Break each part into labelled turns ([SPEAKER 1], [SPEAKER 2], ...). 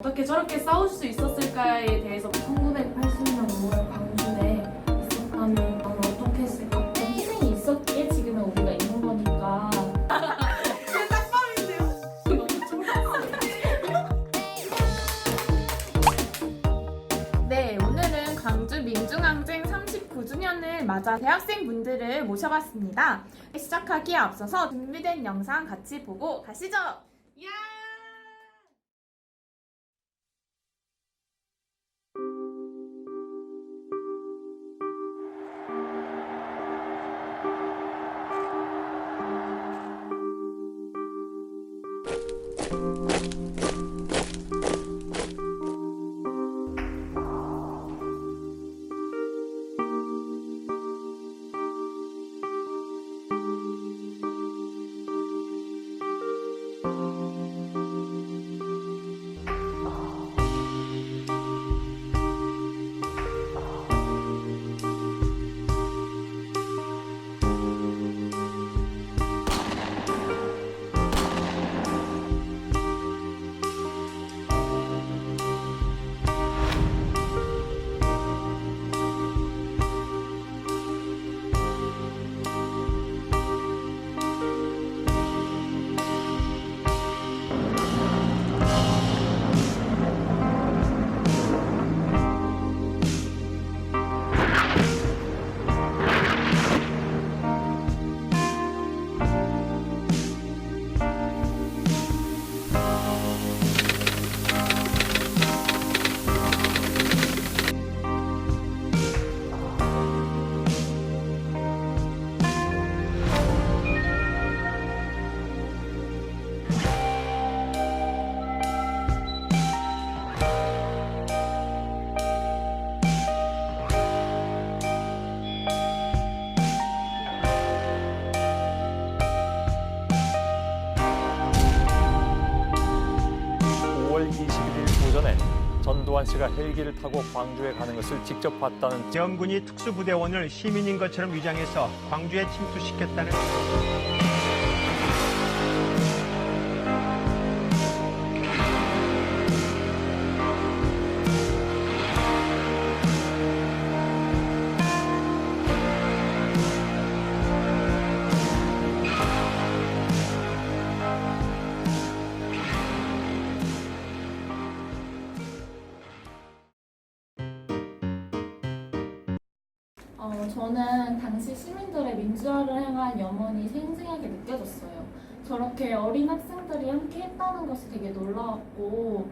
[SPEAKER 1] 어떻게 저렇게 싸울 수 있었을까에 대해서
[SPEAKER 2] 1980년 5월 광주에 있었다면 나는 어떻게 했을까? 어떤 희생이 있었기에 지금의 우리가 있는 거니까.
[SPEAKER 3] 네, 오늘은 광주 민중항쟁 39주년을 맞아 대학생분들을 모셔봤습니다. 시작하기에 앞서서 준비된 영상 같이 보고 가시죠.
[SPEAKER 1] 야!
[SPEAKER 4] 전두환 씨가 헬기를 타고 광주에 가는 것을 직접 봤다는
[SPEAKER 5] 지원군이 특수부대원을 시민인 것처럼 위장해서 광주에 침투시켰다는
[SPEAKER 2] 저는 당시 시민들의 민주화를 향한 염원이 생생하게 느껴졌어요. 저렇게 어린 학생들이 함께 했다는 것이 되게 놀라웠고,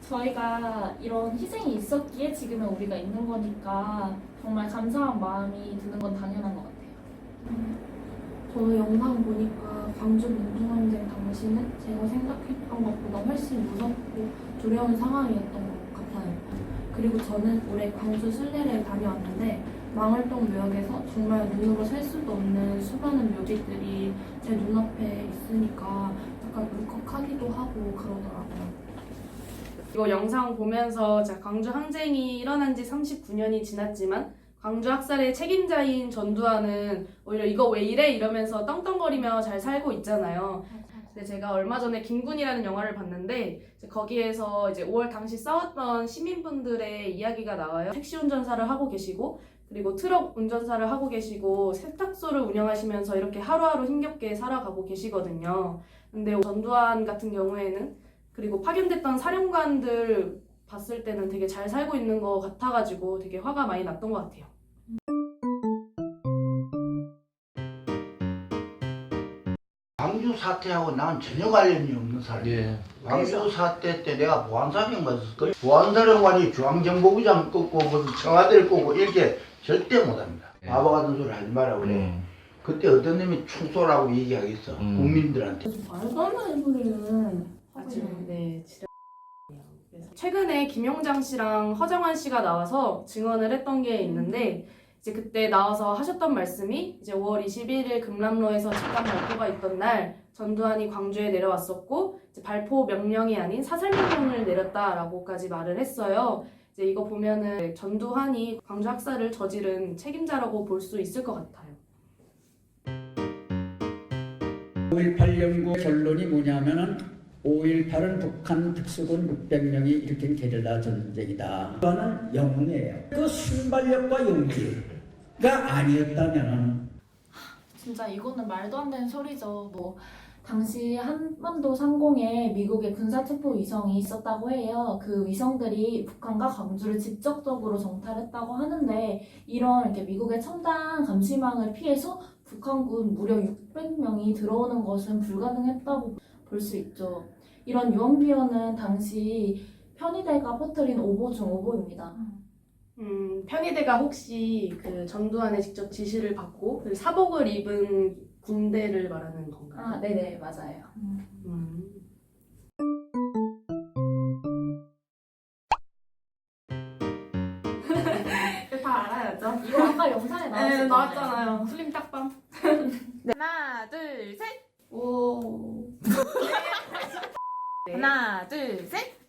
[SPEAKER 2] 저희가 이런 희생이 있었기에 지금의 우리가 있는 거니까 정말 감사한 마음이 드는 건 당연한 것 같아요.
[SPEAKER 6] 저는 영상 보니까 광주 민중항쟁 당시는 제가 생각했던 것보다 훨씬 무섭고 두려운 상황이었던 것 같아요. 그리고 저는 올해 광주 순례를 다녀왔는데 망월동 묘역에서 정말 눈으로 셀 수도 없는 수많은 묘지들이 제 눈앞에 있으니까 약간 울컥하기도 하고 그러더라고요.
[SPEAKER 1] 이거 영상 보면서 제가 광주 항쟁이 일어난 지 39년이 지났지만 광주 학살의 책임자인 전두환은 오히려 이거 왜 이래? 이러면서 떵떵거리며 잘 살고 있잖아요. 근데 제가 얼마 전에 김군이라는 영화를 봤는데 거기에서 이제 5월 당시 싸웠던 시민분들의 이야기가 나와요. 택시 운전사를 하고 계시고 그리고 트럭 운전사를 하고 계시고 세탁소를 운영하시면서 이렇게 하루하루 힘겹게 살아가고 계시거든요. 근데 전두환 같은 경우에는 그리고 파견됐던 사령관들 봤을 때는 되게 잘 살고 있는 것 같아가지고 되게 화가 많이 났던 것 같아요.
[SPEAKER 7] 광주 사태하고 난 전혀 관련이 없는 사람이에요. 광주 사태 때 내가 보안사령 갔었거든요. 보안사령관이 중앙정보부장 꺾고 무슨 청와대를 꺾고 이렇게 절대 못합니다. 바보 같은 소리 하지 말라고 그래. 그때 어떤 놈이 충소라고 얘기하겠어. 국민들한테.
[SPEAKER 2] 말도 안 되는 소리는
[SPEAKER 1] 네, 최근에 김용장 씨랑 허정환 씨가 나와서 증언을 했던 게 있는데 이제 그때 나와서 하셨던 말씀이 이제 5월 21일 금남로에서 집단 발포가 있던 날 전두환이 광주에 내려왔었고 이제 발포 명령이 아닌 사살 명령을 내렸다라고까지 말을 했어요. 이제 이거 보면은 전두환이 광주 학살을 저지른 책임자라고 볼 수 있을 것 같아요.
[SPEAKER 8] 5.18 연구 결론이 뭐냐면은 5.18은 북한 특수군 600명이 일으킨 게릴라 전쟁이다. 그거는 영웅이에요. 그 순발력과 용기가 아니었다면
[SPEAKER 2] 진짜 이거는 말도 안 되는 소리죠. 뭐 당시 한반도 상공에 미국의 군사체포 위성이 있었다고 해요. 그 위성들이 북한과 광주를 직접적으로 정찰했다고 하는데 이런 이렇게 미국의 첨단 감시망을 피해서 북한군 무려 600명이 들어오는 것은 불가능했다고 볼 수 있죠. 이런 유언비어는 당시 편의대가 퍼뜨린 오보 중 오보입니다.
[SPEAKER 1] 편의대가 혹시 그 전두환의 직접 지시를 받고 그 사복을 입은 군대를 말하는 건가요?
[SPEAKER 2] 아, 네네, 맞아요.
[SPEAKER 1] 다 알아야죠.
[SPEAKER 2] 이거 아까 영상에
[SPEAKER 1] 네,
[SPEAKER 2] 나왔었잖아요.
[SPEAKER 1] 나왔잖아요. 슬림 딱밤.
[SPEAKER 3] 네, 하나, 둘, 셋.
[SPEAKER 1] 오.
[SPEAKER 3] 하나, 둘, 셋.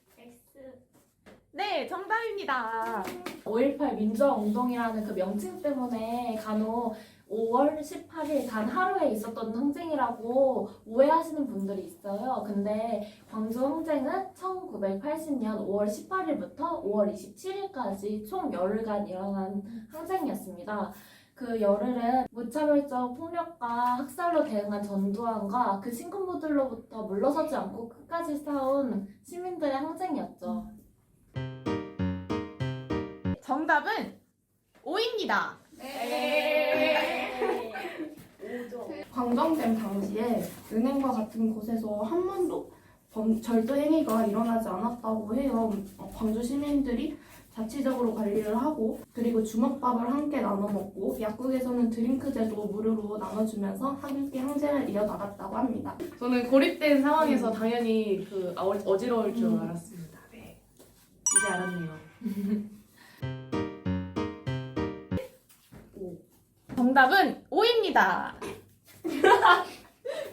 [SPEAKER 3] 네, 정답입니다.
[SPEAKER 2] 5.18 민주화 운동이라는 그 명칭 때문에 간혹 5월 18일 단 하루에 있었던 항쟁이라고 오해하시는 분들이 있어요. 근데 광주 항쟁은 1980년 5월 18일부터 5월 27일까지 총 열흘간 일어난 항쟁이었습니다. 그 열흘은 무차별적 폭력과 학살로 대응한 전두환과 그 신군부들로부터 물러서지 않고 끝까지 싸운 시민들의 항쟁이었죠.
[SPEAKER 3] 정답은 5입니다.
[SPEAKER 6] 광정됨 당시에 은행과 같은 곳에서 한 번도 절도 행위가 일어나지 않았다고 해요. 광주 시민들이 자치적으로 관리를 하고 그리고 주먹밥을 함께 나눠 먹고 약국에서는 드링크제도 무료로 나눠주면서 함께 항쟁을 이어나갔다고 합니다.
[SPEAKER 1] 저는 고립된 상황에서 당연히 그 어지러울 줄 알았습니다. 네. 이제 알았네요.
[SPEAKER 3] 정답은 5입니다.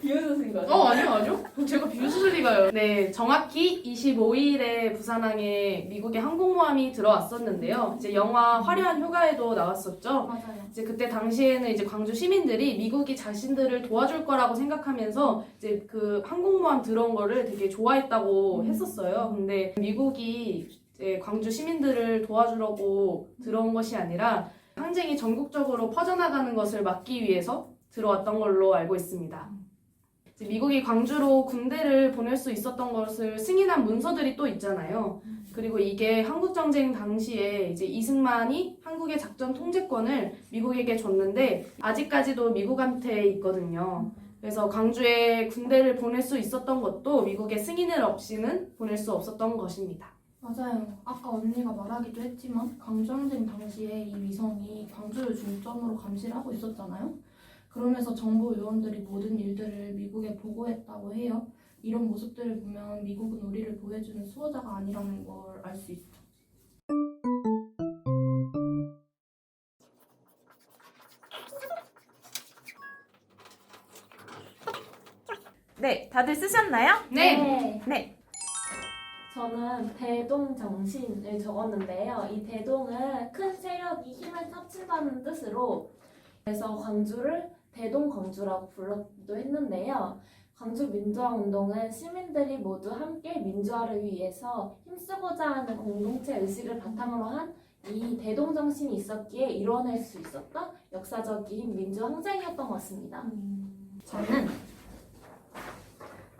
[SPEAKER 2] 비웃으신 거죠?
[SPEAKER 1] 아니요. 제가 비웃을 리가요. 네, 정확히 25일에 부산항에 미국의 항공모함이 들어왔었는데요. 이제 영화 화려한 휴가에도 나왔었죠.
[SPEAKER 2] 맞아요.
[SPEAKER 1] 이제 그때 당시에는 이제 광주 시민들이 미국이 자신들을 도와줄 거라고 생각하면서 이제 그 항공모함 들어온 거를 되게 좋아했다고 했었어요. 근데 미국이 이제 광주 시민들을 도와주려고 들어온 것이 아니라 항쟁이 전국적으로 퍼져나가는 것을 막기 위해서 들어왔던 걸로 알고 있습니다. 이제 미국이 광주로 군대를 보낼 수 있었던 것을 승인한 문서들이 또 있잖아요. 그리고 이게 한국전쟁 당시에 이제 이승만이 한국의 작전 통제권을 미국에게 줬는데 아직까지도 미국한테 있거든요. 그래서 광주에 군대를 보낼 수 있었던 것도 미국의 승인을 없이는 보낼 수 없었던 것입니다.
[SPEAKER 6] 맞아요. 아까 언니가 말하기도 했지만 광주항쟁 당시에 이 위성이 광주를 중점으로 감시를 하고 있었잖아요. 그러면서 정보 요원들이 모든 일들을 미국에 보고했다고 해요. 이런 모습들을 보면 미국은 우리를 보호해주는 수호자가 아니라는 걸 알 수 있죠.
[SPEAKER 3] 네, 다들 쓰셨나요?
[SPEAKER 1] 네.
[SPEAKER 3] 네.
[SPEAKER 2] 저는 대동정신을 적었는데요. 이 대동은 큰 세력이 힘을 합친다는 뜻으로 그래서 광주를 대동광주라고 불렀기도 했는데요. 광주 민주화 운동은 시민들이 모두 함께 민주화를 위해서 힘쓰고자 하는 공동체 의식을 바탕으로 한 이 대동정신이 있었기에 이뤄낼 수 있었던 역사적인 민주화 항쟁이었던 것 같습니다.
[SPEAKER 6] 저는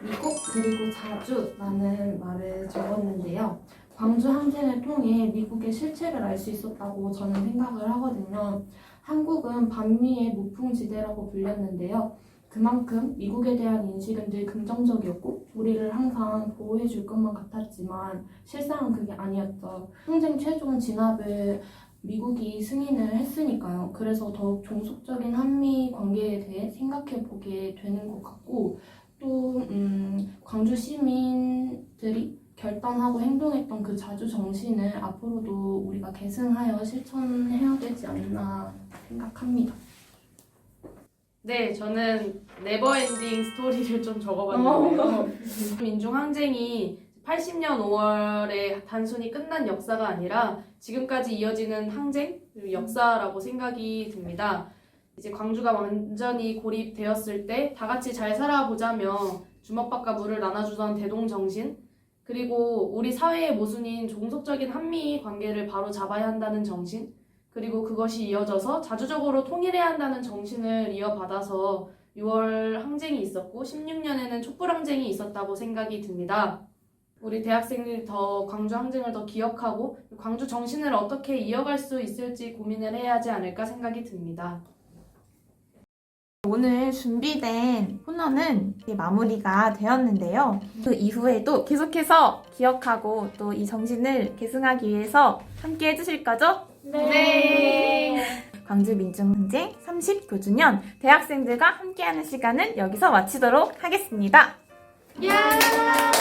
[SPEAKER 6] 미국 그리고 자주라는 말을 적었는데요. 광주 항쟁을 통해 미국의 실체를 알 수 있었다고 저는 생각을 하거든요. 한국은 반미의 무풍지대라고 불렸는데요. 그만큼 미국에 대한 인식은 늘 긍정적이었고 우리를 항상 보호해 줄 것만 같았지만 실상은 그게 아니었죠. 항쟁 최종 진압을 미국이 승인을 했으니까요. 그래서 더욱 종속적인 한미 관계에 대해 생각해 보게 되는 것 같고 또 광주 시민들이 결단하고 행동했던 그 자주 정신을 앞으로도 우리가 계승하여 실천해야 되지 않나 생각합니다.
[SPEAKER 1] 네, 저는 네버엔딩 스토리를 좀 적어봤는데요. 민중항쟁이 80년 5월에 단순히 끝난 역사가 아니라 지금까지 이어지는 항쟁, 그리고 역사라고 생각이 듭니다. 이제 광주가 완전히 고립되었을 때 다 같이 잘 살아보자며 주먹밥과 물을 나눠주던 대동정신, 그리고 우리 사회의 모순인 종속적인 한미 관계를 바로 잡아야 한다는 정신, 그리고 그것이 이어져서 자주적으로 통일해야 한다는 정신을 이어받아서 6월 항쟁이 있었고 16년에는 촛불 항쟁이 있었다고 생각이 듭니다. 우리 대학생들이 더 광주 항쟁을 더 기억하고 광주 정신을 어떻게 이어갈 수 있을지 고민을 해야 하지 않을까 생각이 듭니다.
[SPEAKER 3] 오늘 준비된 코너는 이제 마무리가 되었는데요. 그 이후에도 계속해서 기억하고 또 이 정신을 계승하기 위해서 함께 해주실 거죠?
[SPEAKER 2] 네.
[SPEAKER 3] 광주 민중항쟁 39주년 대학생들과 함께하는 시간은 여기서 마치도록 하겠습니다.
[SPEAKER 1] 야!